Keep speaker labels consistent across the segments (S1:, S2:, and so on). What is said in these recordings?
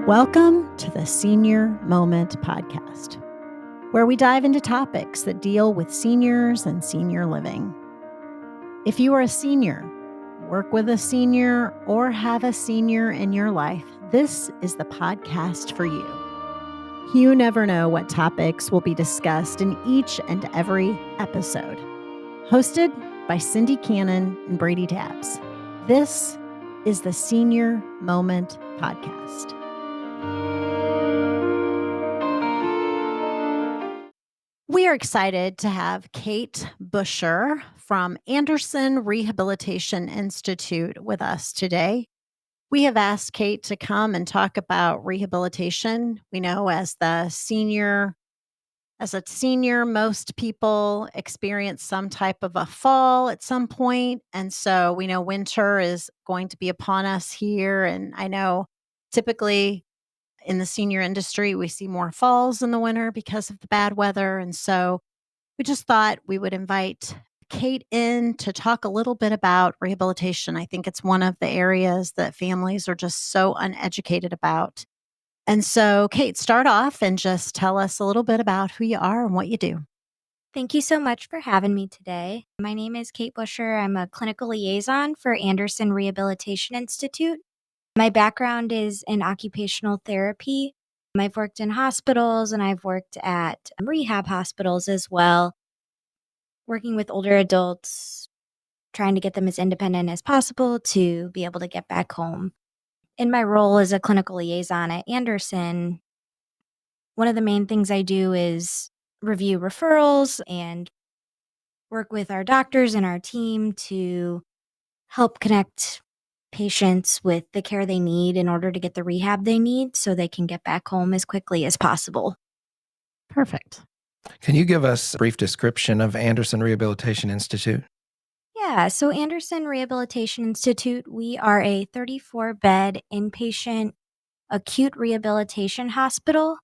S1: Welcome to the Senior Moment podcast, where we dive into topics that deal with seniors and senior living. If you are a senior, work with a senior, or have a senior in your life, this is the podcast for you. You never know what topics will be discussed in each and every episode. Hosted by Cindy Cannon and Brady Tabbs. This is the Senior Moment podcast. We are excited to have Kate Busher from Anderson Rehabilitation Institute with us today. We have asked Kate to come and talk about rehabilitation. We know as a senior, most people experience some type of a fall at some point. And so we know winter is going to be upon us here. And I know typically in the senior industry, we see more falls in the winter because of the bad weather. And so we just thought we would invite Kate in to talk a little bit about rehabilitation. I think it's one of the areas that families are just so uneducated about. And so, Kate, start off and just tell us a little bit about who you are and what you do.
S2: Thank you so much for having me today. My name is Kate Busher. I'm a clinical liaison for Anderson Rehabilitation Institute. My background is in occupational therapy. I've worked in hospitals and I've worked at rehab hospitals as well, working with older adults, trying to get them as independent as possible to be able to get back home. In my role as a clinical liaison at Anderson, one of the main things I do is review referrals and work with our doctors and our team to help connect patients with the care they need in order to get the rehab they need so they can get back home as quickly as possible.
S1: Perfect.
S3: Can you give us a brief description of Anderson Rehabilitation Institute?
S2: Yeah, so Anderson Rehabilitation Institute, we are a 34-bed inpatient acute rehabilitation hospital.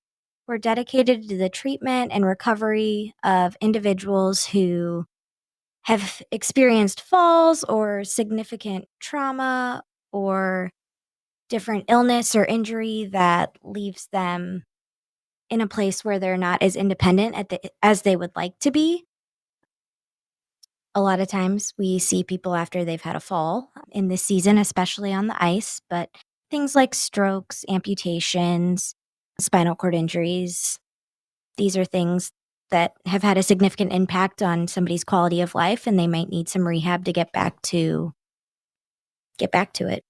S2: We're dedicated to the treatment and recovery of individuals who have experienced falls or significant trauma or different illness or injury that leaves them in a place where they're not as independent as they would like to be. A lot of times we see people after they've had a fall in this season, especially on the ice, but things like strokes, amputations, spinal cord injuries, these are things that have had a significant impact on somebody's quality of life, and they might need some rehab to get back to it.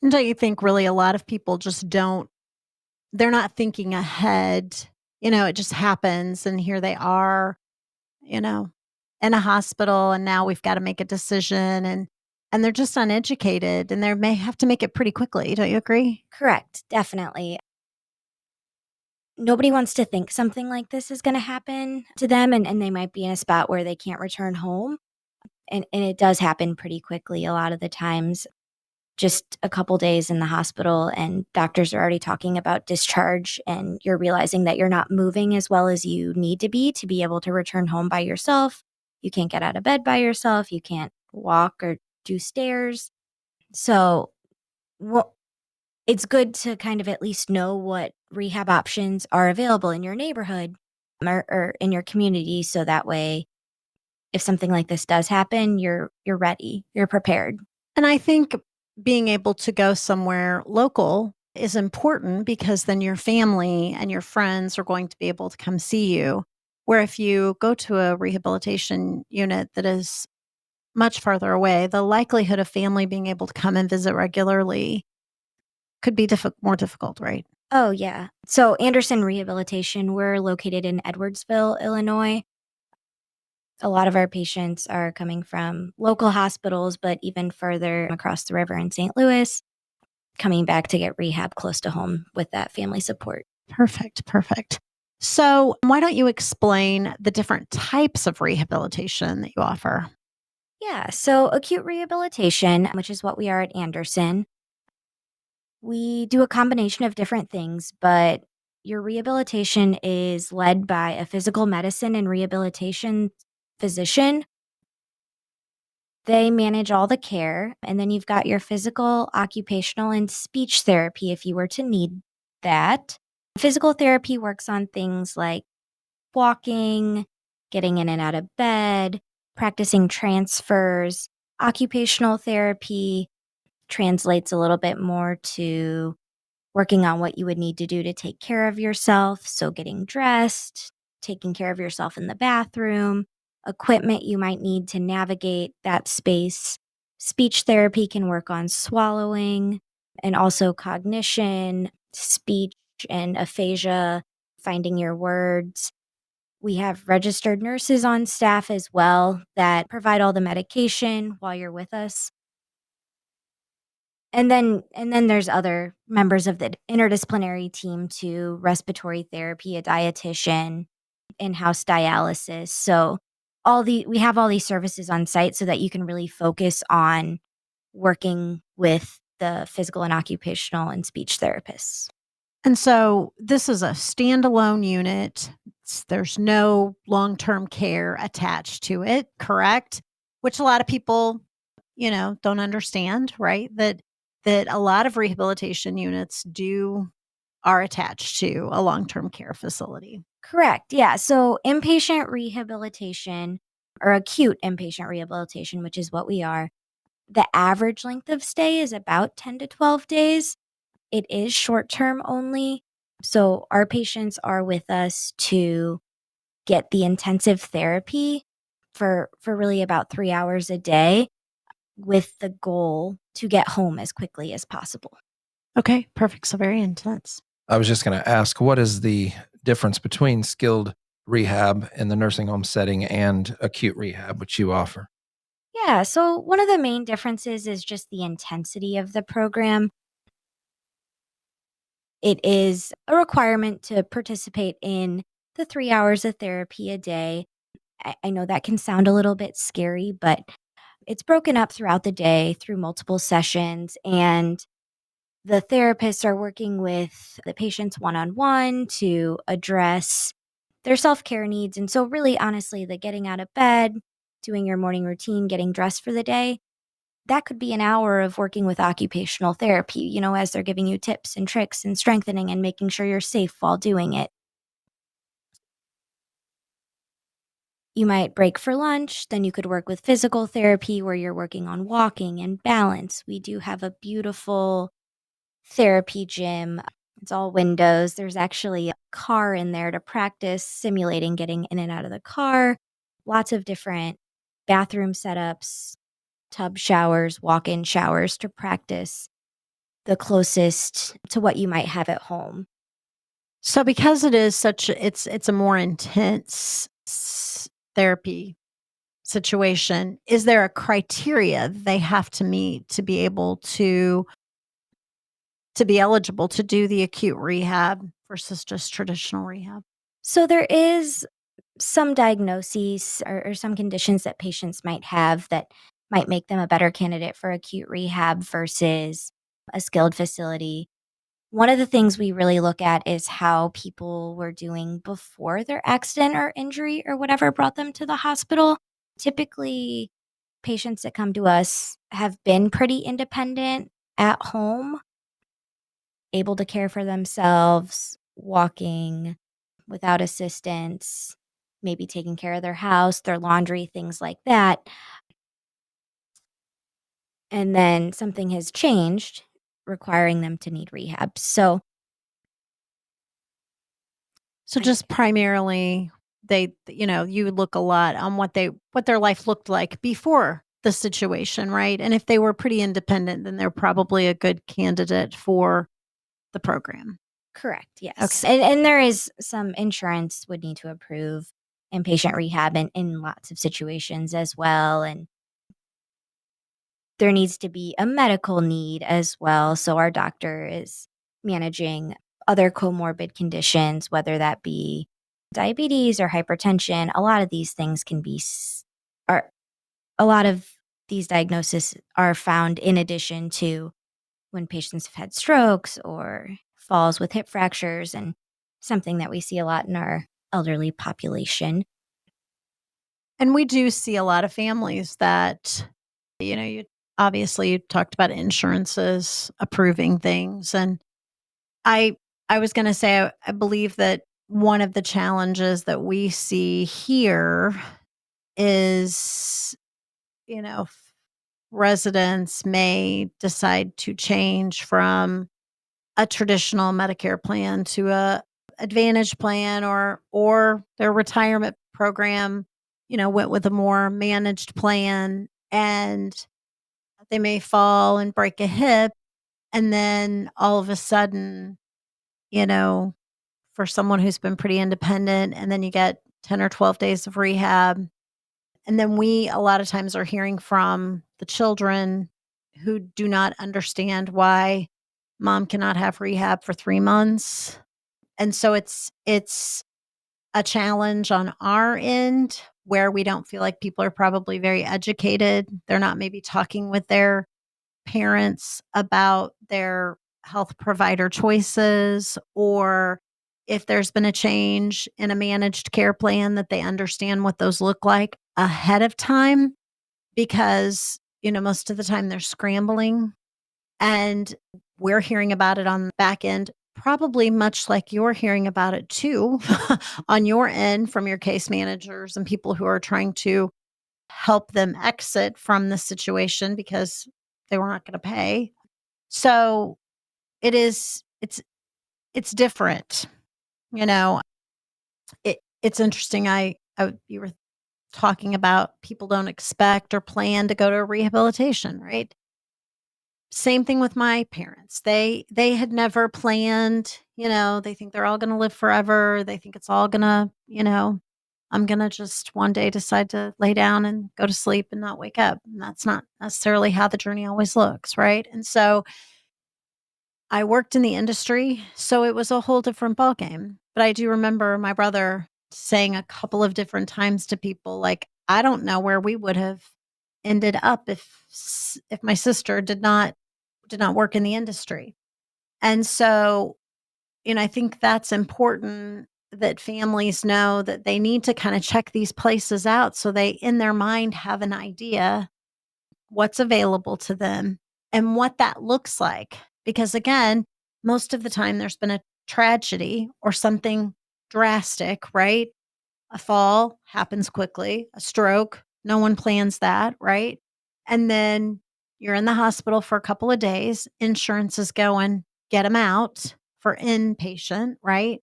S1: And don't you think really a lot of people just they're not thinking ahead. It just happens and here they are, in a hospital and now we've got to make a decision and they're just uneducated and they may have to make it pretty quickly. Don't you agree?
S2: Correct, definitely. Nobody wants to think something like this is going to happen to them, and they might be in a spot where they can't return home. And it does happen pretty quickly a lot of the times. Just a couple days in the hospital and doctors are already talking about discharge, and you're realizing that you're not moving as well as you need to be able to return home by yourself. You can't get out of bed by yourself. You can't walk or do stairs. So it's good to kind of at least know what rehab options are available in your neighborhood or in your community. So that way, if something like this does happen, you're ready, you're prepared.
S1: And I think being able to go somewhere local is important because then your family and your friends are going to be able to come see you. Where if you go to a rehabilitation unit that is much farther away, the likelihood of family being able to come and visit regularly could be more difficult, right?
S2: Oh, yeah. So Anderson Rehabilitation, we're located in Edwardsville, Illinois. A lot of our patients are coming from local hospitals, but even further across the river in St. Louis, coming back to get rehab close to home with that family support.
S1: Perfect. So why don't you explain the different types of rehabilitation that you offer?
S2: Yeah, so acute rehabilitation, which is what we are at Anderson, we do a combination of different things, but your rehabilitation is led by a physical medicine and rehabilitation physician. They manage all the care, and then you've got your physical, occupational, and speech therapy if you were to need that. Physical therapy works on things like walking, getting in and out of bed, practicing transfers. Occupational therapy translates a little bit more to working on what you would need to do to take care of yourself. So, getting dressed, taking care of yourself in the bathroom, equipment you might need to navigate that space. Speech therapy can work on swallowing and also cognition, speech and aphasia, finding your words. We have registered nurses on staff as well that provide all the medication while you're with us. And then there's other members of the interdisciplinary team too, respiratory therapy, a dietitian, in-house dialysis. So we have all these services on site so that you can really focus on working with the physical and occupational and speech therapists.
S1: And so this is a standalone unit. There's no long-term care attached to it, correct? Which a lot of people, don't understand, right? That a lot of rehabilitation units are attached to a long-term care facility.
S2: Correct. Yeah. So inpatient rehabilitation or acute inpatient rehabilitation, which is what we are, the average length of stay is about 10 to 12 days. It is short term only. So our patients are with us to get the intensive therapy for really about 3 hours a day with the goal to get home as quickly as possible.
S1: Okay, perfect. So very intense.
S3: I was just going to ask, what is the difference between skilled rehab in the nursing home setting and acute rehab, which you offer?
S2: Yeah, so one of the main differences is just the intensity of the program. It is a requirement to participate in the 3 hours of therapy a day. I know that can sound a little bit scary, but it's broken up throughout the day through multiple sessions, and the therapists are working with the patients one on one to address their self care needs. And so, really, honestly, the getting out of bed, doing your morning routine, getting dressed for the day, that could be an hour of working with occupational therapy, as they're giving you tips and tricks and strengthening and making sure you're safe while doing it. You might break for lunch, then you could work with physical therapy where you're working on walking and balance. We do have a beautiful therapy gym. It's all windows. There's actually a car in there to practice simulating getting in and out of the car. Lots of different bathroom setups, tub showers, walk in showers to practice the closest to what you might have at home.
S1: So because it is it's a more intense therapy situation, is there a criteria they have to meet to be able to be eligible to do the acute rehab versus just traditional rehab?
S2: So there is some diagnoses or some conditions that patients might have that might make them a better candidate for acute rehab versus a skilled facility. One of the things we really look at is how people were doing before their accident or injury or whatever brought them to the hospital. Typically, patients that come to us have been pretty independent at home, able to care for themselves, walking without assistance, maybe taking care of their house, their laundry, things like that. And then something has changed, requiring them to need rehab. So,
S1: So
S2: I,
S1: just primarily you look a lot on what their life looked like before the situation, right? And if they were pretty independent, then they're probably a good candidate for the program.
S2: correct, yes.
S1: Okay.
S2: And there is some insurance would need to approve inpatient rehab in lots of situations as well. And there needs to be a medical need as well. So our doctor is managing other comorbid conditions, whether that be diabetes or hypertension. A lot of these things are a lot of these diagnoses are found in addition to when patients have had strokes or falls with hip fractures, and something that we see a lot in our elderly population.
S1: And we do see a lot of families that, you obviously you talked about insurances approving things. And I I was gonna say, I believe that one of the challenges that we see here is, you know, residents may decide to change from a traditional Medicare plan to a Advantage plan, or their retirement program, went with a more managed plan, and they may fall and break a hip, and then all of a sudden, you know, for someone who's been pretty independent, and then you get 10 or 12 days of rehab. And then we a lot of times are hearing from the children who do not understand why mom cannot have rehab for 3 months. And so it's a challenge on our end where we don't feel like people are probably very educated. They're not maybe talking with their parents about their health provider choices, or if there's been a change in a managed care plan, that they understand what those look like ahead of time, because most of the time they're scrambling, and we're hearing about it on the back end, probably much like you're hearing about it too on your end from your case managers and people who are trying to help them exit from the situation because they were not going to pay. So it's different. You know, it's interesting. You were talking about people don't expect or plan to go to rehabilitation, right? Same thing with my parents. They had never planned, they think they're all going to live forever. They think it's all going to, I'm going to just one day decide to lay down and go to sleep and not wake up. And that's not necessarily how the journey always looks, right? And so I worked in the industry, so it was a whole different ballgame. But I do remember my brother saying a couple of different times to people, like, I don't know where we would have ended up if my sister did not work in the industry. And so, I think that's important that families know that they need to kind of check these places out so they in their mind have an idea what's available to them and what that looks like. Because again, most of the time there's been a tragedy or something drastic, right? A fall happens quickly, a stroke, no one plans that, right? And then you're in the hospital for a couple of days, insurance is going, get them out for inpatient, right?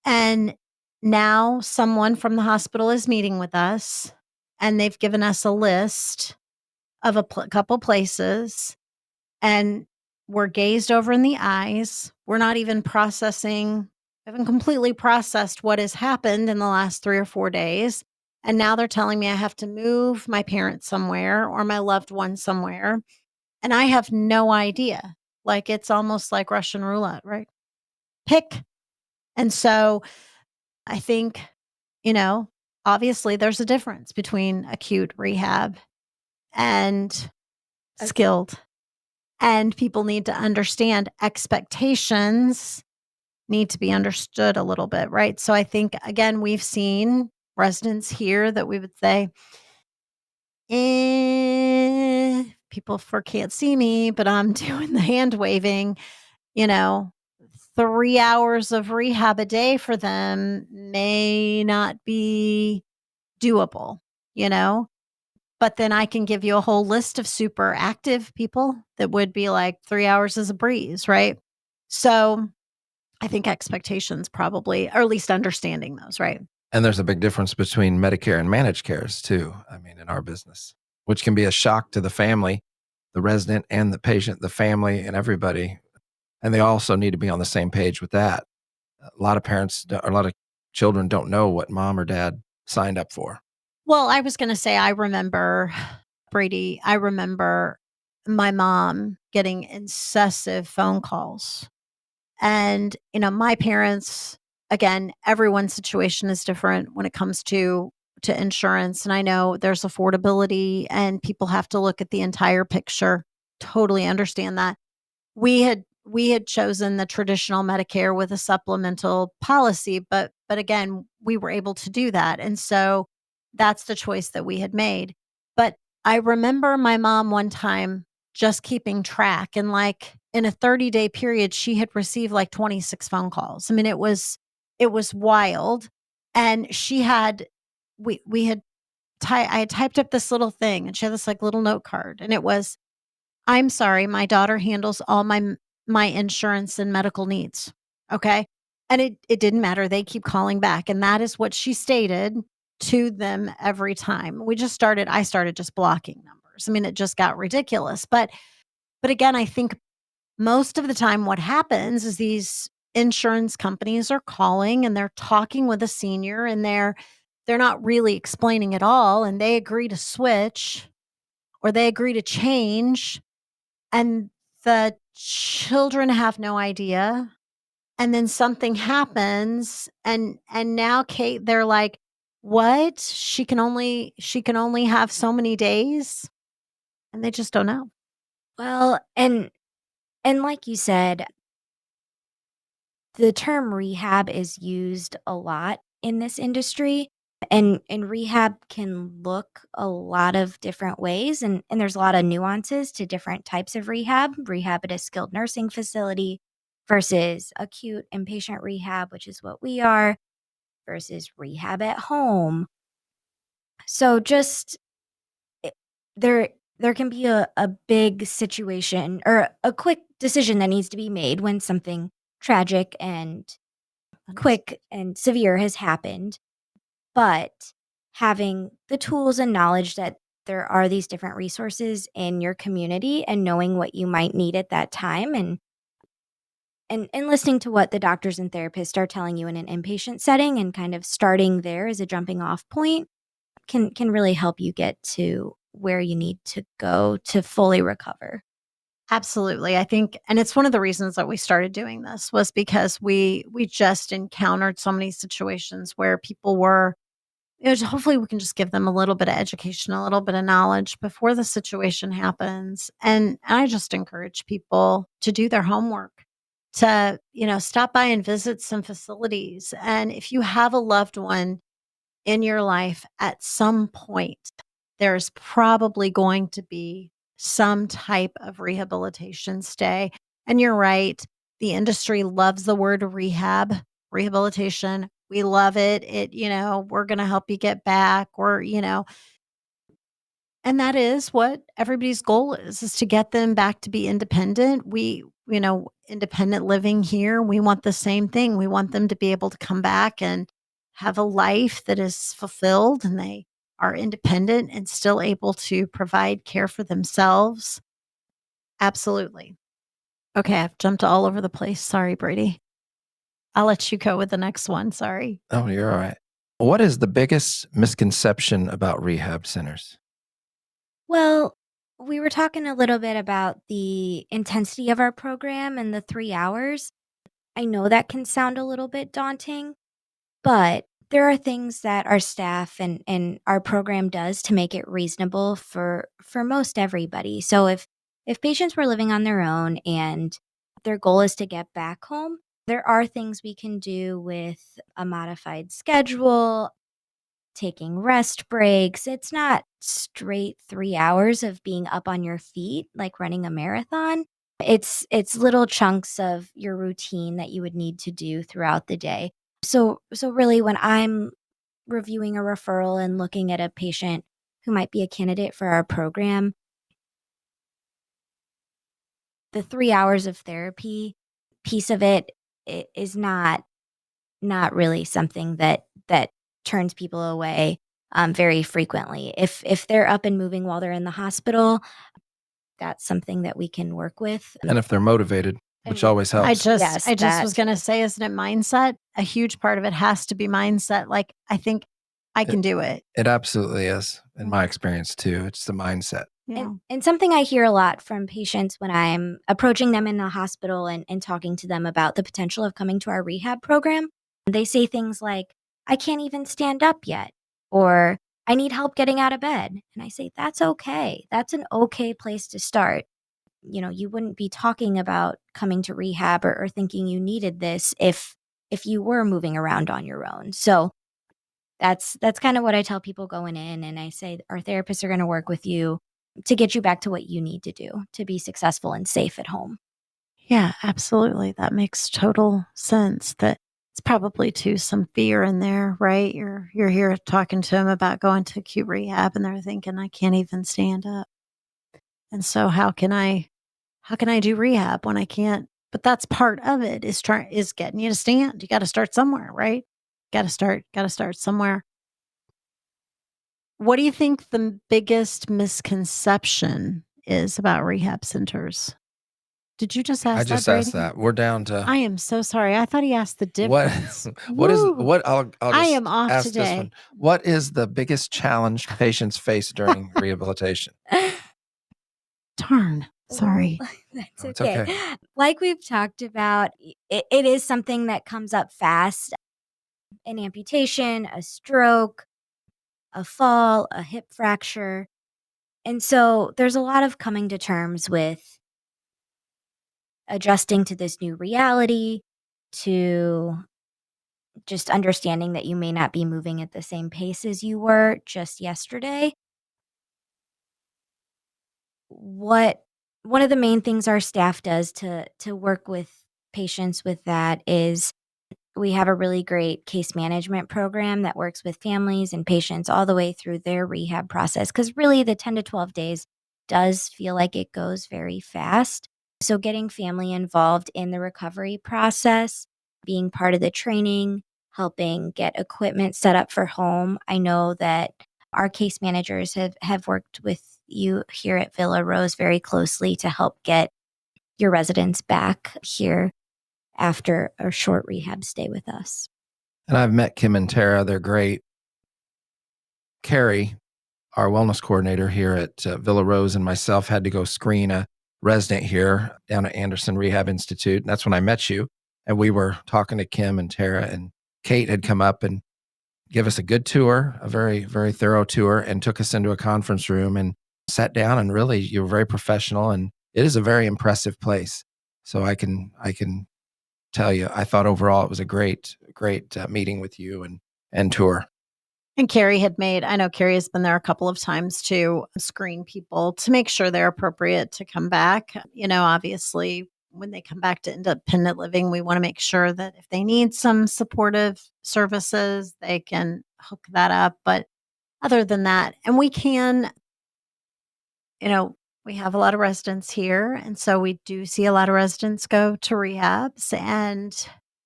S1: And now someone from the hospital is meeting with us and they've given us a list of a couple places, and we're gazed over in the eyes. We're not even processing, haven't completely processed what has happened in the last 3 or 4 days. And now they're telling me I have to move my parents somewhere or my loved one somewhere. And I have no idea. Like it's almost like Russian roulette, right? Pick. And so I think, you know, obviously there's a difference between acute rehab and skilled. And people need to understand expectations need to be understood a little bit, right? So I think, again, we've seen residents here that we would say, people for can't see me, but I'm doing the hand waving, you know, 3 hours of rehab a day for them may not be doable, you know? But then I can give you a whole list of super active people that would be like 3 hours is a breeze, right? So I think expectations probably, or at least understanding those, right?
S3: And there's a big difference between Medicare and managed cares too. I mean, in our business, which can be a shock to the family, the resident and the patient, the family and everybody. And they also need to be on the same page with that. A lot of parents, or a lot of children don't know what mom or dad signed up for.
S1: Well, I was going to say, I remember Brady, I remember my mom getting incessive phone calls. And, my parents, again, everyone's situation is different when it comes to insurance. And I know there's affordability and people have to look at the entire picture. Totally understand that. We had chosen the traditional Medicare with a supplemental policy, but again, we were able to do that. And so that's the choice that we had made. But I remember my mom one time just keeping track, and like in a 30-day period, she had received like 26 phone calls. I mean, it was wild. And she had we had I had typed up this little thing, and she had this like little note card, and it was, "I'm sorry, my daughter handles all my insurance and medical needs." Okay? And it didn't matter. They keep calling back, and that is what she stated to them every time. I started just blocking numbers. I mean, it just got ridiculous. But again, I think most of the time what happens is these insurance companies are calling and they're talking with a senior, and they're not really explaining at all, and they agree to switch or they agree to change, and the children have no idea, and then something happens, and now Kate, they're like, "What? She can only have so many days?" And they just don't know.
S2: Well, and like you said, the term rehab is used a lot in this industry, and rehab can look a lot of different ways, and there's a lot of nuances to different types of rehab. Rehab at a skilled nursing facility versus acute inpatient rehab, which is what we are, versus rehab at home. So just it there there can be a big situation or a quick decision that needs to be made when something tragic and quick and severe has happened, but having the tools and knowledge that there are these different resources in your community and knowing what you might need at that time, and listening to what the doctors and therapists are telling you in an inpatient setting and kind of starting there as a jumping off point can really help you get to where you need to go to fully recover.
S1: Absolutely. I think, and it's one of the reasons that we started doing this was because we just encountered so many situations where people were, hopefully we can just give them a little bit of education, a little bit of knowledge before the situation happens. And I just encourage people to do their homework, to, stop by and visit some facilities. And if you have a loved one in your life, at some point, there's probably going to be some type of rehabilitation stay. And you're right. The industry loves the word rehabilitation. We love it. We're going to help you get back, and that is what everybody's goal is to get them back to be independent. Independent living here, we want the same thing. We want them to be able to come back and have a life that is fulfilled, and they are independent and still able to provide care for themselves. Absolutely. Okay, I've jumped all over the place. Sorry, Brady. I'll let you go with the next one. Sorry.
S3: Oh, you're all right. What is the biggest misconception about rehab centers?
S2: Well, we were talking a little bit about the intensity of our program and the 3 hours. I know that can sound a little bit daunting, but there are things that our staff and our program does to make it reasonable for most everybody. So if patients were living on their own and their goal is to get back home, there are things we can do with a modified schedule, taking rest breaks. It's not straight 3 hours of being up on your feet like running a marathon. It's little chunks of your routine that you would need to do throughout the day. So really when I'm reviewing a referral and looking at a patient who might be a candidate for our program, the 3 hours of therapy piece of it is not really something that turns people away, very frequently. If they're up and moving while they're in the hospital, that's something that we can work with.
S3: And if they're motivated, which
S2: And
S3: always
S1: I
S3: helps.
S1: just
S2: yes,
S1: I just
S2: that
S1: was gonna say, isn't it mindset? A huge part of it has to be mindset. Like, I think I
S3: It,
S1: can do it.
S3: it absolutely is, in my
S1: Mhm.
S3: experience, too. It's the mindset.
S2: and
S1: Yeah.
S2: and something I hear a lot from patients when I'm approaching them in the hospital and talking to them about the potential of coming to our rehab program, they say things like, "I can't even stand up yet," or "I need help getting out of bed." And I say, "That's okay. That's an okay place to start." You wouldn't be talking about coming to rehab or thinking you needed this if you were moving around on your own. So that's kind of what I tell people going in, and I say our therapists are going to work with you to get you back to what you need to do to be successful and safe at home.
S1: Yeah, absolutely. That makes total sense. That it's probably too some fear in there, right? You're here talking to them about going to acute rehab and they're thinking, I can't even stand up. And so how can I do rehab when I can't? But that's part of it is getting you to stand. You got to start somewhere, right? Got to start somewhere. What do you think the biggest misconception is about rehab centers? Did you just
S3: I
S1: ask that,
S3: just asked
S1: Brady?
S3: that. We're down to
S1: I am so sorry. I thought he asked the
S3: what
S1: difference.
S3: what is
S1: Woo!
S3: what I'll
S1: I am
S3: just
S1: off
S3: ask this one.
S1: today.
S3: What is the biggest challenge patients face during rehabilitation?
S1: Darn.
S2: Well,
S1: Sorry.
S2: that's
S3: Oh, it's
S2: okay.
S3: okay.
S2: Like we've talked about, it is something that comes up fast: an amputation, a stroke, a fall, a hip fracture. And so there's a lot of coming to terms with adjusting to this new reality, to just understanding that you may not be moving at the same pace as you were just yesterday. What One of the main things our staff does to work with patients with that is we have a really great case management program that works with families and patients all the way through their rehab process, because really the 10 to 12 days does feel like it goes very fast. So getting family involved in the recovery process, being part of the training, helping get equipment set up for home. I know that our case managers have worked with you here at Villa Rose very closely to help get your residents back here after a short rehab stay with us.
S3: And I've met Kim and Tara. They're great. Carrie, our wellness coordinator here at Villa Rose, and myself had to go screen a resident here down at Anderson Rehab Institute. And that's when I met you. And we were talking to Kim and Tara, and Kate had come up and give us a good tour, a very, very thorough tour, and took us into a conference room and sat down. And really, you were very professional, and it is a very impressive place. So I can tell you, I thought overall it was a great meeting with you and tour.
S1: And I know Carrie has been there a couple of times to screen people to make sure they're appropriate to come back. Obviously, when they come back to independent living, we want to make sure that if they need some supportive services, they can hook that up. But other than that, and you know, we have a lot of residents here. And so we do see a lot of residents go to rehabs. And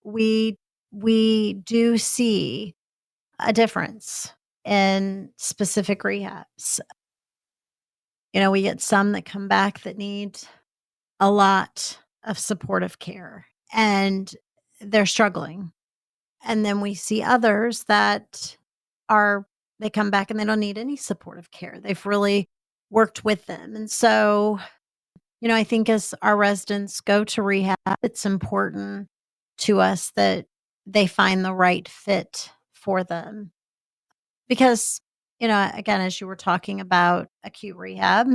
S1: we we do see a difference in specific rehabs. We get some that come back that need a lot of supportive care and they're struggling. And then we see others that are, they come back and they don't need any supportive care. They've really worked with them. And so, I think as our residents go to rehab, it's important to us that they find the right fit for them. Because, again, as you were talking about acute rehab,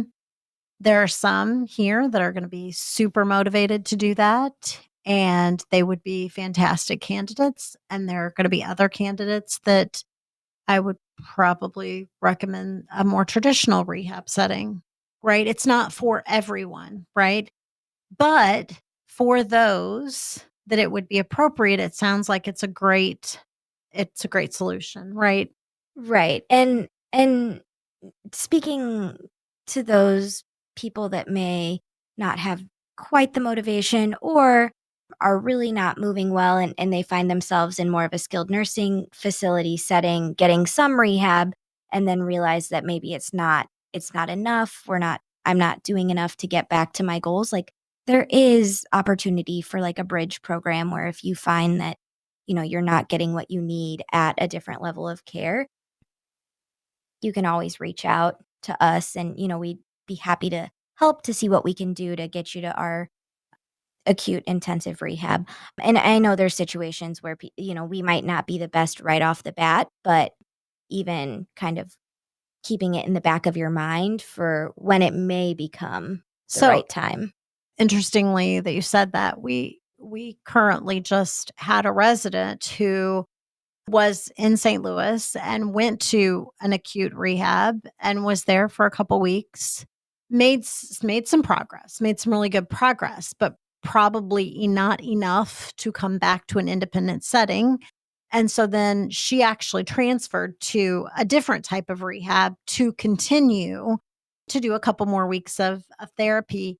S1: there are some here that are going to be super motivated to do that. And they would be fantastic candidates. And there are going to be other candidates that I would probably recommend a more traditional rehab setting, right? It's not for everyone, right? But for those that it would be appropriate, it sounds like it's a great solution, right?
S2: Right. And speaking to those people that may not have quite the motivation or are really not moving well, and they find themselves in more of a skilled nursing facility setting, getting some rehab, and then realize that maybe it's not enough. I'm not doing enough to get back to my goals. Like, there is opportunity for like a bridge program where if you find that, you're not getting what you need at a different level of care, you can always reach out to us, and we'd be happy to help to see what we can do to get you to our acute intensive rehab. And I know there's situations where we might not be the best right off the bat, but even kind of keeping it in the back of your mind for when it may become the
S1: So
S2: right time.
S1: interestingly that you said that, we currently just had a resident who was in St. Louis and went to an acute rehab and was there for a couple weeks, made some progress, made some really good progress, but probably not enough to come back to an independent setting. And so then she actually transferred to a different type of rehab to continue to do a couple more weeks of therapy.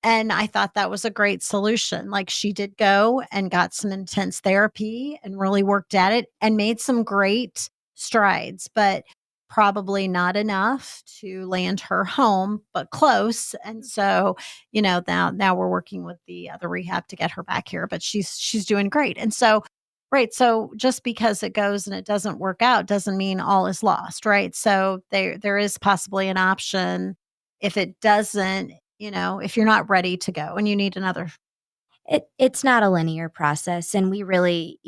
S1: And I thought that was a great solution. Like, she did go and got some intense therapy and really worked at it and made some great strides, but probably not enough to land her home, but close. And so, now we're working with the other rehab to get her back here, but she's doing great. And so, right, so just because it goes and it doesn't work out doesn't mean all is lost, right? So there is possibly an option if it doesn't, if you're not ready to go and you need another.
S2: It's not a linear process, and we really,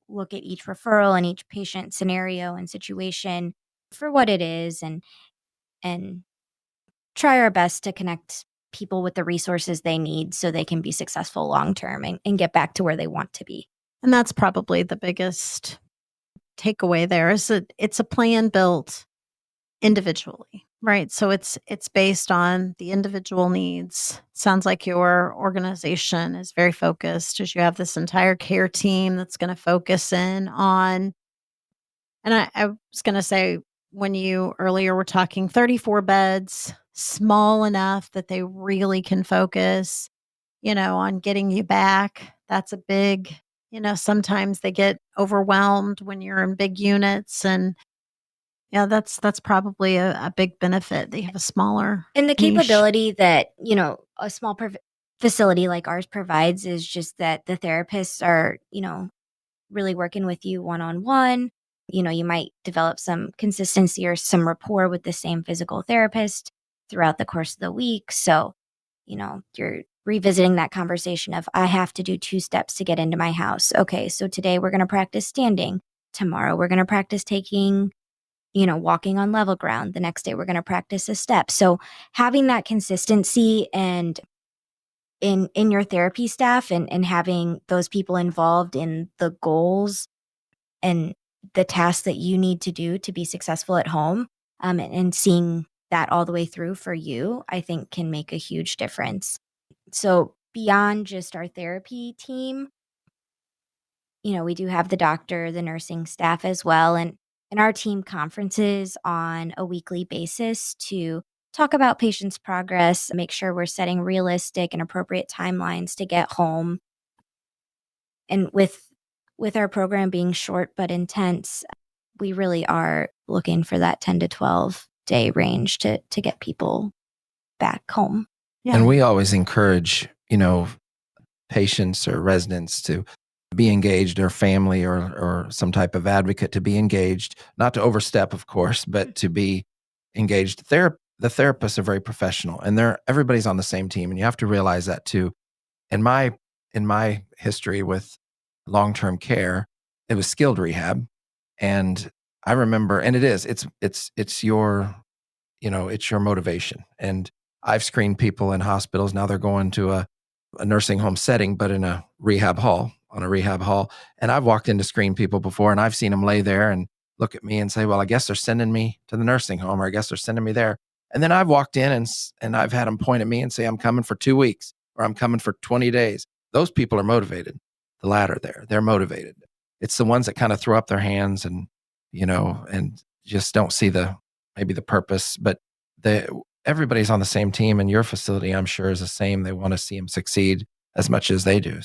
S2: look at each referral and each patient scenario and situation for what it is, and try our best to connect people with the resources they need so they can be successful long term and get back to where they want to be.
S1: And that's probably the biggest takeaway there is that it's a plan built individually, right? So it's based on the individual needs. Sounds like your organization is very focused as you have this entire care team that's going to focus in on. And I was going to say, when you earlier were talking 34 beds, small enough that they really can focus, on getting you back. That's a big, sometimes they get overwhelmed when you're in big units. And yeah, that's probably a big benefit. They have a smaller
S2: And the
S1: niche.
S2: capability that, a small facility like ours provides is just that the therapists are, really working with you one on one. You might develop some consistency or some rapport with the same physical therapist throughout the course of the week. So, you're revisiting that conversation of, I have to do 2 steps to get into my house. Okay, so today we're going to practice standing. Tomorrow we're going to practice taking, walking on level ground. The next day we're going to practice a step. So having that consistency and in your therapy staff and having those people involved in the goals and the tasks that you need to do to be successful at home, and seeing that all the way through for you, I think can make a huge difference. So beyond just our therapy team, we do have the doctor, the nursing staff as well, and our team conferences on a weekly basis to talk about patients' progress, make sure we're setting realistic and appropriate timelines to get home. And with our program being short but intense, we really are looking for that 10 to 12 day range to get people back home.
S3: And
S1: Yeah.
S3: we always encourage, patients or residents to be engaged, or family or some type of advocate to be engaged, not to overstep, of course, but to be engaged. The therapists are very professional, and everybody's on the same team. And you have to realize that too. In my history with long-term care, it was skilled rehab. And I remember, and it's your, it's your motivation. And I've screened people in hospitals. Now they're going to a nursing home setting, but in a rehab hall, on a rehab hall. And I've walked in to screen people before, and I've seen them lay there and look at me and say, well, I guess they're sending me to the nursing home, or I guess they're sending me there. And then I've walked in and I've had them point at me and say, I'm coming for 2 weeks, or I'm coming for 20 days. Those people are motivated. The latter there, they're motivated. It's the ones that kind of throw up their hands and, and just don't see maybe the purpose, but the, everybody's on the same team, and your facility, I'm sure, is the same. They want to see them succeed as much as they do.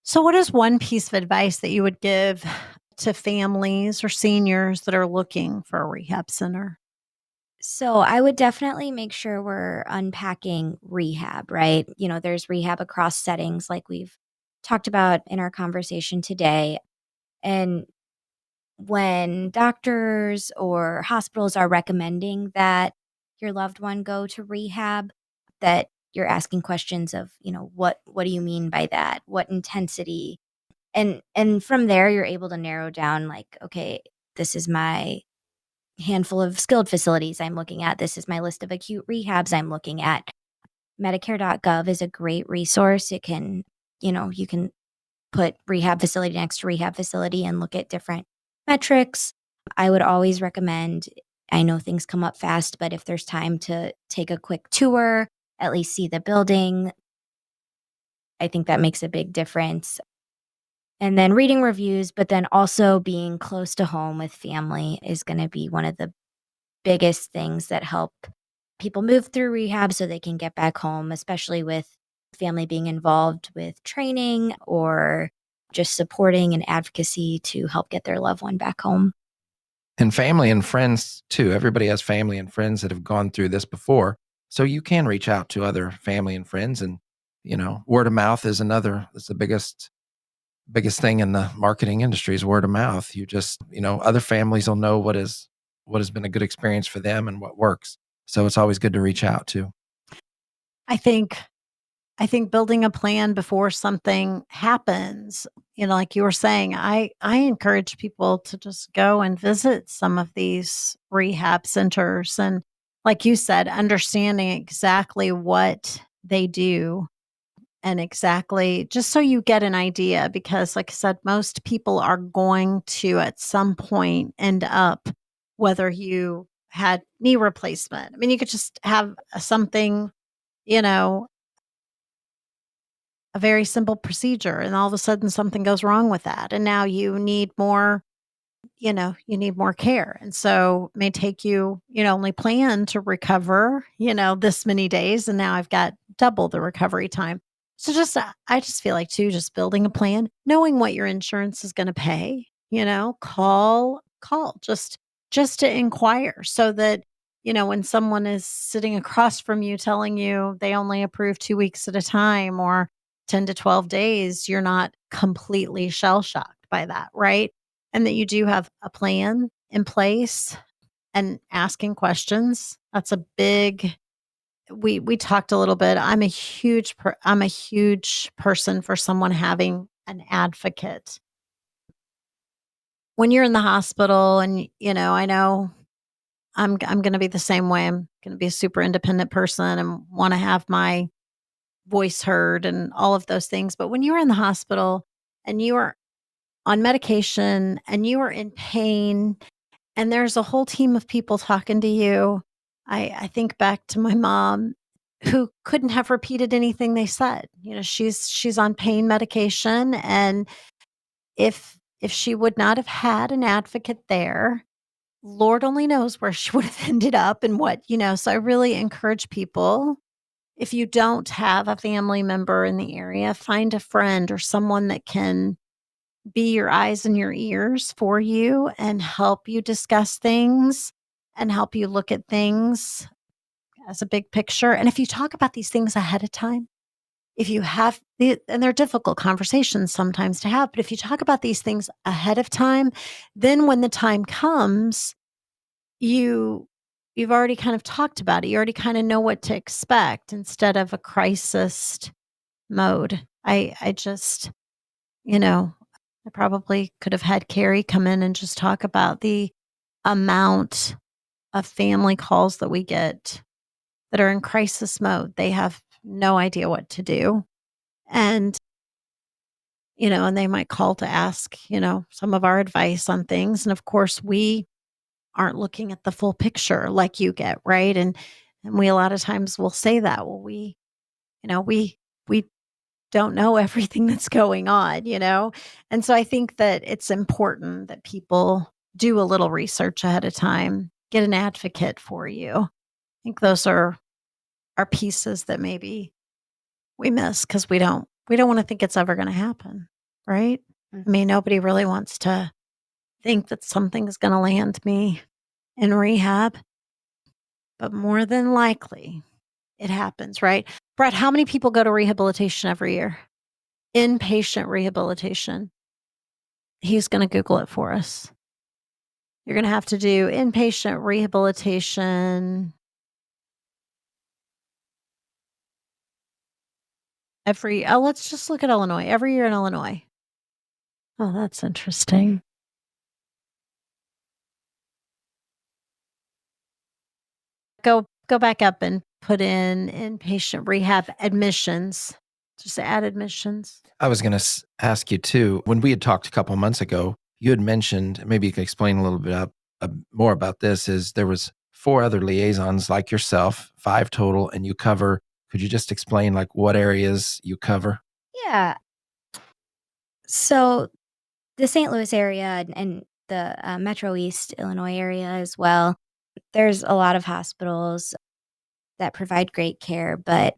S1: So what is one piece of advice that you would give to families or seniors that are looking for a rehab center?
S2: So I would definitely make sure we're unpacking rehab, right? There's rehab across settings like we've talked about in our conversation today. And when doctors or hospitals are recommending that your loved one go to rehab, that you're asking questions of, what do you mean by that? What intensity? And from there you're able to narrow down, like, okay, this is my handful of skilled facilities I'm looking at. This is my list of acute rehabs I'm looking at. Medicare.gov is a great resource. It can, you can put rehab facility next to rehab facility and look at different metrics. I would always recommend, I know things come up fast, but if there's time to take a quick tour, at least see the building, I think that makes a big difference. And then reading reviews, but then also being close to home with family is going to be one of the biggest things that help people move through rehab so they can get back home, especially with family being involved with training or just supporting and advocacy to help get their loved one back home.
S3: And family and friends too. Everybody has family and friends that have gone through this before. So you can reach out to other family and friends, and word of mouth is it's the biggest thing in the marketing industry is word of mouth. You just, other families will know what has been a good experience for them and what works. So it's always good to reach out to.
S1: I think I think building a plan before something happens, like you were saying, I encourage people to just go and visit some of these rehab centers and like you said, understanding exactly what they do and exactly just so you get an idea because like I said, most people are going to at some point end up whether you had knee replacement. I mean, you could just have something, you know, a very simple procedure and all of a sudden something goes wrong with that and now you need more you need more care and so it may take you only plan to recover this many days and now I've got double the recovery time so just I just feel like too just building a plan knowing what your insurance is going to pay call just to inquire so that when someone is sitting across from you telling you they only approve 2 weeks at a time or 10 to 12 days, you're not completely shell shocked by that, right? And that you do have a plan in place and asking questions. That's a big we talked a little bit. I'm a huge person for someone having an advocate. When you're in the hospital and I know I'm going to be the same way. I'm going to be a super independent person and want to have my voice heard and all of those things. But when you're in the hospital and you are on medication and you are in pain and there's a whole team of people talking to you, I think back to my mom who couldn't have repeated anything they said. She's on pain medication and if she would not have had an advocate there, Lord only knows where she would have ended up and so I really encourage people if you don't have a family member in the area, find a friend or someone that can be your eyes and your ears for you and help you discuss things and help you look at things as a big picture. And if you talk about these things ahead of time, if you have and they're difficult conversations sometimes to have, but if you talk about these things ahead of time, then when the time comes, you you've already kind of talked about it. You already kind of know what to expect instead of a crisis mode. I just, I probably could have had Carrie come in and just talk about the amount of family calls that we get that are in crisis mode. They have no idea what to do. And, and they might call to ask, some of our advice on things. And of course, we aren't looking at the full picture like you get, right? And we a lot of times will say that, well, we don't know everything that's going on. And so I think that it's important that people do a little research ahead of time, get an advocate for you. I think those are pieces that maybe we miss because we don't want to think it's ever going to happen, right? I mean, nobody really wants to think that something's going to land me in rehab, but more than likely it happens, right? Brett, how many people go to rehabilitation every year? Inpatient rehabilitation. He's going to Google it for us. You're going to have to do inpatient rehabilitation let's just look at Illinois, every year in Illinois. Oh, that's interesting. Go back up and put in inpatient rehab admissions. Just add admissions.
S3: I was going to ask you too, when we had talked a couple months ago, you had mentioned, maybe you could explain a little bit more about this, is there was 4 other liaisons like yourself, 5 total, and you cover, could you just explain like what areas you cover?
S2: Yeah. So the St. Louis area and the Metro East Illinois area as well, there's a lot of hospitals that provide great care, but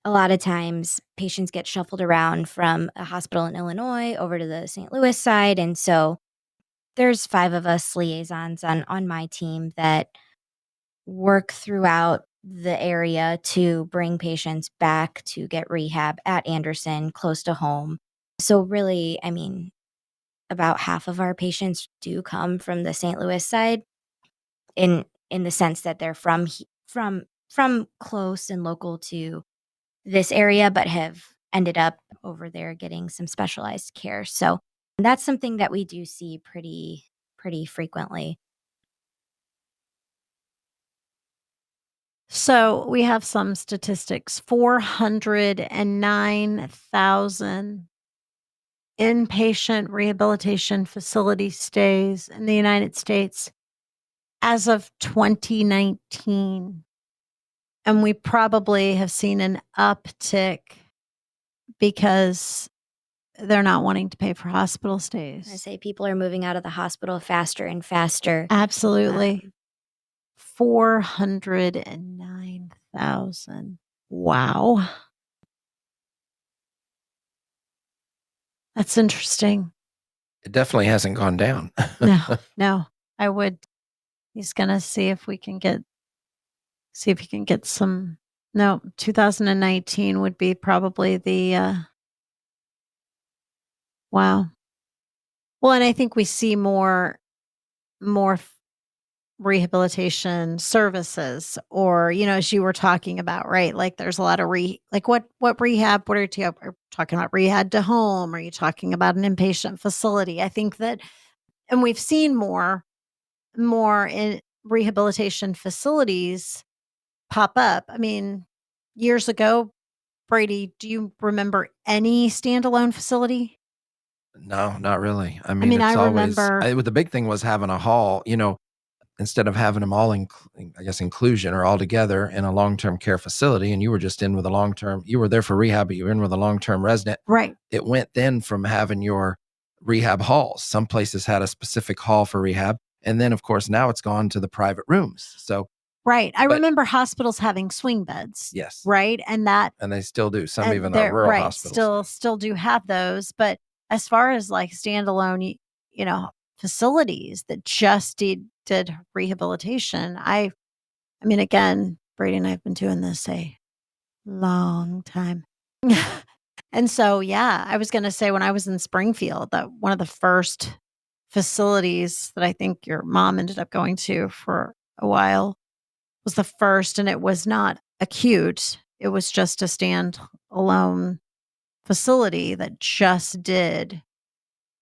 S2: a lot of times patients get shuffled around from a hospital in Illinois over to the St. Louis side. And so there's 5 of us liaisons on my team that work throughout the area to bring patients back to get rehab at Anderson, close to home. So really, I mean, about half of our patients do come from the St. Louis side in the sense that they're from close and local to this area, but have ended up over there getting some specialized care. So that's something that we do see pretty frequently.
S1: So we have some statistics 409,000 inpatient rehabilitation facility stays in the United States as of 2019. And we probably have seen an uptick because they're not wanting to pay for hospital
S2: I
S1: stays.
S2: say people are moving out of the hospital faster and faster.
S1: Absolutely. 409,000. Wow. That's interesting.
S3: It definitely hasn't gone down.
S1: No, no. I would he's gonna see if he can get some. No, 2019 would be probably the wow. Well, and I think we see more rehabilitation services, or as you were talking about, right? Like there's a lot of like what rehab, what are you talking about? Rehab to home? Are you talking about an inpatient facility? I think that, and we've seen more in rehabilitation facilities pop up. I mean, years ago, Brady, do you remember any standalone facility?
S3: No, not really. I
S1: I
S3: mean,
S1: mean, I
S3: it's always
S1: remember.
S3: the big thing was having a hall, instead of having them all I guess inclusion or all together in a long-term care facility, and you were just in with a long-term, you were there for rehab, but you were in with a long-term resident.
S1: Right.
S3: It went then from having your rehab halls. Some places had a specific hall for rehab. And then of course now it's gone to the private rooms. So,
S1: Right. I
S3: but
S1: remember hospitals having swing beds,
S3: yes,
S1: right?
S3: and they still do. Some
S1: And
S3: even are
S1: they're
S3: rural
S1: right,
S3: hospitals do.
S1: still do have those, but as far as like standalone, facilities that just did rehabilitation, I mean, again, Brady and I have been doing this a long time. And so, yeah, I was going to say when I was in Springfield, that one of the first facilities that I think your mom ended up going to for a while was the first, and it was not acute. It was just a standalone facility that just did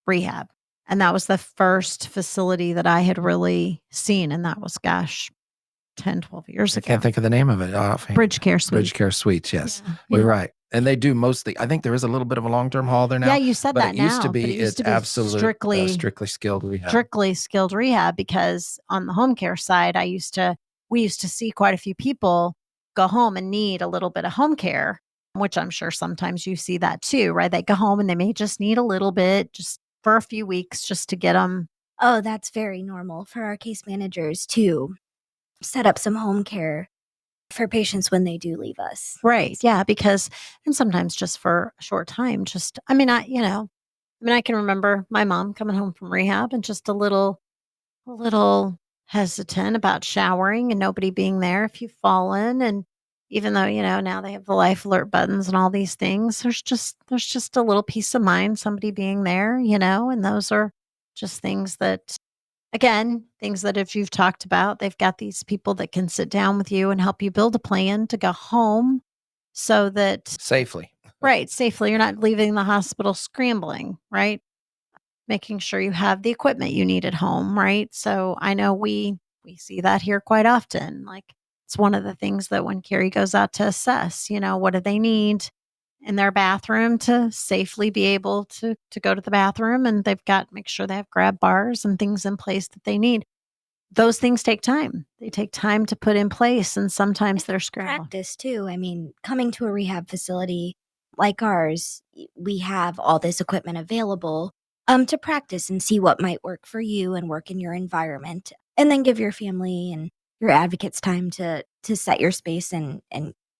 S1: rehab. And that was the first facility that I had really seen. And that was, gosh, 10, 12 years
S3: I
S1: ago.
S3: can't think of the name of it offhand.
S1: Bridge Care Suite.
S3: Bridge Care Suites, yes.
S1: Yeah,
S3: We're
S1: yeah.
S3: right. And they do mostly, I think there is a little bit of a long-term hall there now.
S1: Yeah, you said
S3: but
S1: that
S3: it used to
S1: now, but
S3: be
S1: it used
S3: it's
S1: to be
S3: absolute strictly skilled rehab.
S1: strictly skilled rehab, because on the home care side, we used to see quite a few people go home and need a little bit of home care, which I'm sure sometimes you see that too, right? They go home and they may just need a little bit just for a few weeks just to get them.
S2: Oh, that's very normal for our case managers to set up some home care for patients when they do leave us.
S1: Right. Yeah. Because, and sometimes just for a short time, just, I can remember my mom coming home from rehab and just a little hesitant about showering and nobody being there if you've fallen. And even though, now they have the life alert buttons and all these things, there's just a little peace of mind, somebody being there, and those are just things that, again, things that if you've talked about, they've got these people that can sit down with you and help you build a plan to go home so that,
S3: Safely.
S1: right, safely, you're not leaving the hospital scrambling, right? Making sure you have the equipment you need at home, right? So I know we see that here quite often. Like it's one of the things that when Carrie goes out to assess, what do they need in their bathroom to safely be able to go to the bathroom, and they've got make sure they have grab bars and things in place that they need. Those things take time. They take time to put in place, and sometimes they're scrambled.
S2: Practice too. I mean, coming to a rehab facility like ours, we have all this equipment available to practice and see what might work for you and work in your environment, and then give your family and your advocates time to set your space and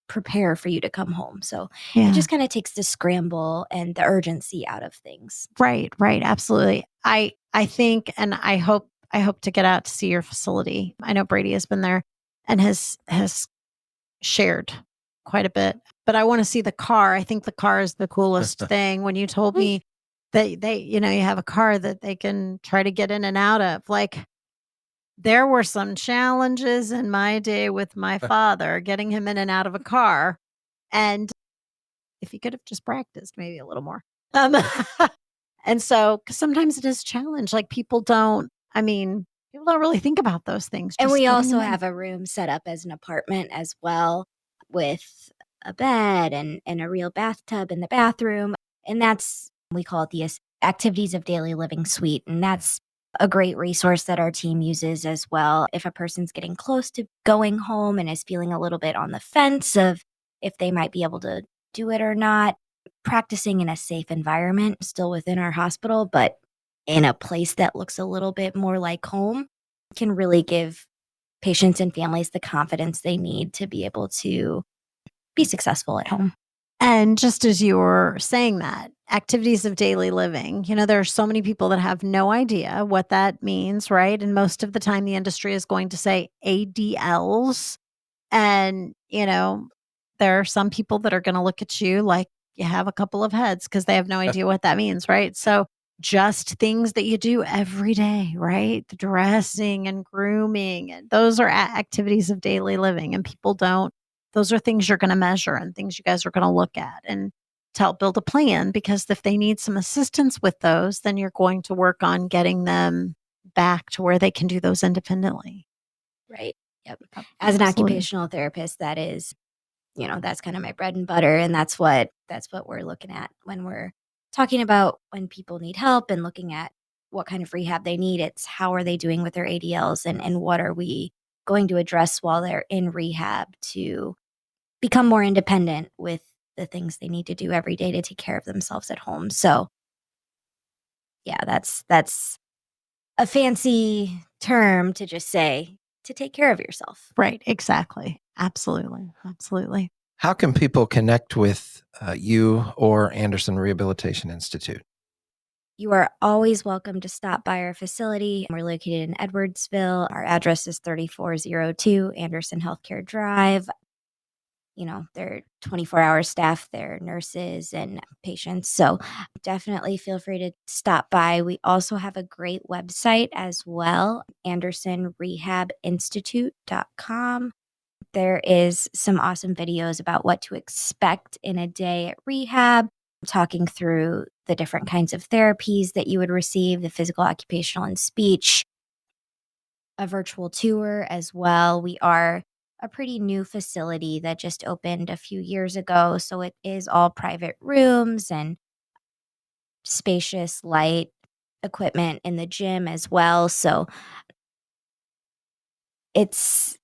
S2: prepare for you to come home. So it
S1: Yeah.
S2: just kind of takes the scramble and the urgency out of things.
S1: Right, right, absolutely. I think and I hope to get out to see your facility. I know Brady has been there and has shared quite a bit, but I wanna see the car. I think the car is the coolest thing. When you told me that you have a car that they can try to get in and out of, like, there were some challenges in my day with my father getting him in and out of a car, and if he could have just practiced maybe a little more. Um, and so 'cause sometimes it is a challenge, like, people don't really think about those things,
S2: And
S1: just
S2: we
S1: getting
S2: also
S1: them in.
S2: have a room set up as an apartment as well, with a bed and a real bathtub in the bathroom. And that's, we call it the Activities of Daily Living Suite. And that's a great resource that our team uses as well. If a person's getting close to going home and is feeling a little bit on the fence of if they might be able to do it or not, practicing in a safe environment, still within our hospital, but in a place that looks a little bit more like home, can really give patients and families the confidence they need to be able to be successful at home.
S1: And just as you were saying that, activities of daily living, there are so many people that have no idea what that means, right? And most of the time, the industry is going to say ADLs. And, there are some people that are going to look at you like you have a couple of heads because they have no idea what that means, right? So, just things that you do every day, right? The dressing and grooming, and those are activities of daily living. And people don't, those are things you're going to measure and things you guys are going to look at and to help build a plan. Because if they need some assistance with those, then you're going to work on getting them back to where they can do those independently.
S2: Right. Yep. As an
S1: Absolutely.
S2: occupational therapist, that is, that's kind of my bread and butter. And that's what we're looking at when we're talking about when people need help and looking at what kind of rehab they need. It's how are they doing with their ADLs and what are we going to address while they're in rehab to become more independent with the things they need to do every day to take care of themselves at home. So yeah, that's a fancy term to just say to take care of yourself.
S1: Right, exactly. Absolutely, absolutely.
S3: How can people connect with you or Anderson Rehabilitation Institute?
S2: You are always welcome to stop by our facility. We're located in Edwardsville. Our address is 3402 Anderson Healthcare Drive. They're 24-hour staff, they're nurses and patients. So definitely feel free to stop by. We also have a great website as well, andersonrehabinstitute.com. There is some awesome videos about what to expect in a day at rehab, talking through the different kinds of therapies that you would receive, the physical, occupational, and speech, a virtual tour as well. We are a pretty new facility that just opened a few years ago. So it is all private rooms and spacious, light equipment in the gym as well. So it's,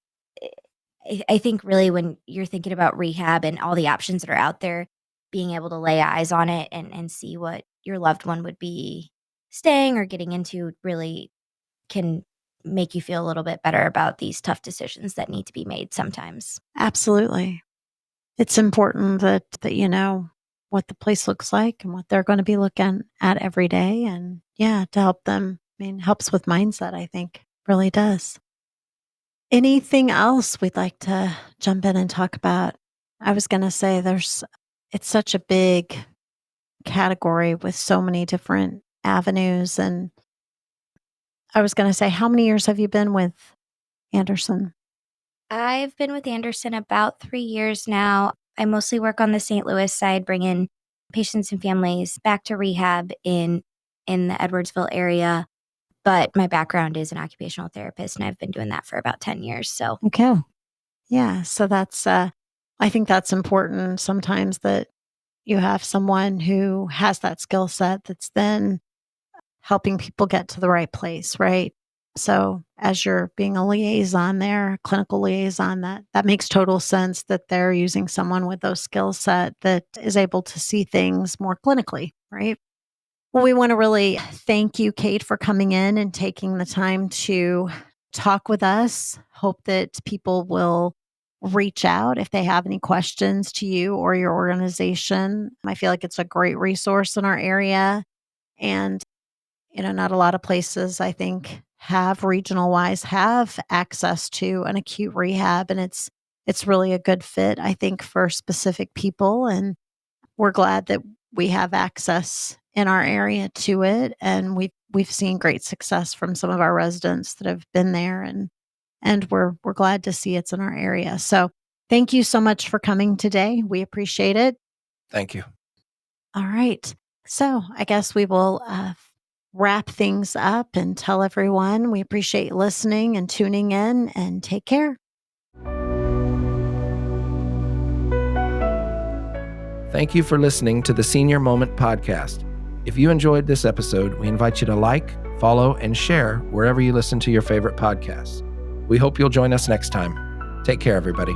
S2: I think really when you're thinking about rehab and all the options that are out there, being able to lay eyes on it and see what your loved one would be staying or getting into really can make you feel a little bit better about these tough decisions that need to be made sometimes.
S1: Absolutely. It's important that you know what the place looks like and what they're gonna be looking at every day, and, yeah, to help them. Helps with mindset, I think, really does. Anything else we'd like to jump in and talk about? I was gonna say it's such a big category with so many different avenues, and I was gonna say, how many years have you been with Anderson?
S2: I've been with Anderson about 3 years now. I mostly work on the St. Louis side, bringing patients and families back to rehab in the Edwardsville area. But my background is an occupational therapist, and I've been doing that for about 10 years. So
S1: Okay. Yeah, so I think that's important sometimes that you have someone who has that skill set that's then helping people get to the right place, right? So as you're being a liaison there, clinical liaison, that makes total sense that they're using someone with those skill set that is able to see things more clinically, right? Well, we want to really thank you, Kate, for coming in and taking the time to talk with us. Hope that people will reach out if they have any questions to you or your organization. I feel like it's a great resource in our area. And, not a lot of places, I think, have regional wise have access to an acute rehab. And it's really a good fit, I think, for specific people. And we're glad that we have access in our area to it, and we've seen great success from some of our residents that have been there, and we're glad to see it's in our area. So, thank you so much for coming today. We appreciate it.
S3: Thank you.
S1: All right. So, I guess we will wrap things up and tell everyone we appreciate listening and tuning in, and take care.
S3: Thank you for listening to the Senior Moment podcast. If you enjoyed this episode, we invite you to like, follow, and share wherever you listen to your favorite podcasts. We hope you'll join us next time. Take care, everybody.